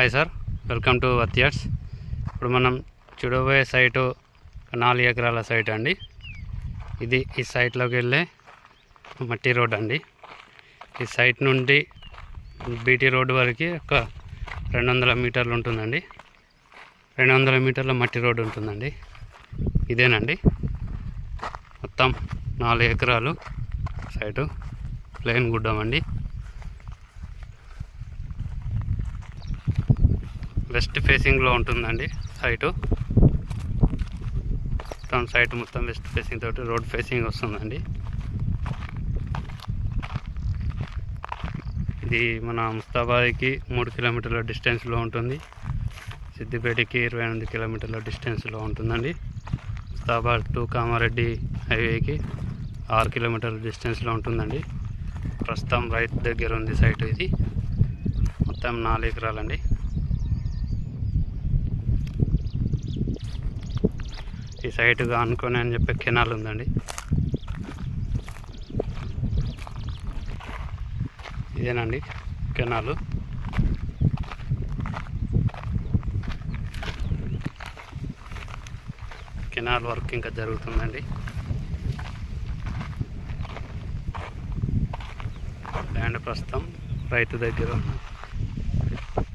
Hi sir, welcome to వర్తియర్స్. ఇప్పుడు మనం చూడబోయే సైటు 4 ఎకరాల సైట్ అండి. ఇది ఈ సైట్లోకి వెళ్ళే మట్టి రోడ్ అండి. ఈ సైట్ నుండి బీటీ రోడ్డు వరకు ఒక 200 మీటర్లు ఉంటుందండి. 200 మీటర్ల మట్టి రోడ్డు ఉంటుందండి. ఇదేనండి మొత్తం 4 ఎకరాలు సైటు, ప్లెయిన్ గుడ్డం అండి. వెస్ట్ ఫేసింగ్లో ఉంటుందండి సైటు. మొత్తం సైట్ మొత్తం వెస్ట్ ఫేసింగ్ తోటి రోడ్ ఫేసింగ్ వస్తుందండి. ఇది మన ముస్తాబాద్కి 3 కిలోమీటర్ల డిస్టెన్స్లో ఉంటుంది. సిద్దిపేటకి 28 కిలోమీటర్ల డిస్టెన్స్లో ఉంటుందండి. ముస్తాబాద్ టు కామారెడ్డి హైవేకి 6 కిలోమీటర్ల డిస్టెన్స్లో ఉంటుందండి. ప్రస్తుతం రైతు దగ్గర ఉంది సైట్. ఇది మొత్తం 4 ఎకరాలండి. ఈ సైటుగా అనుకొని అని చెప్పి కెనాల్ ఉందండి. ఇదేనండి కెనాలు. కెనాల్ వర్క్ ఇంకా జరుగుతుందండి. ల్యాండ్ ప్రస్తుతం రైతు దగ్గర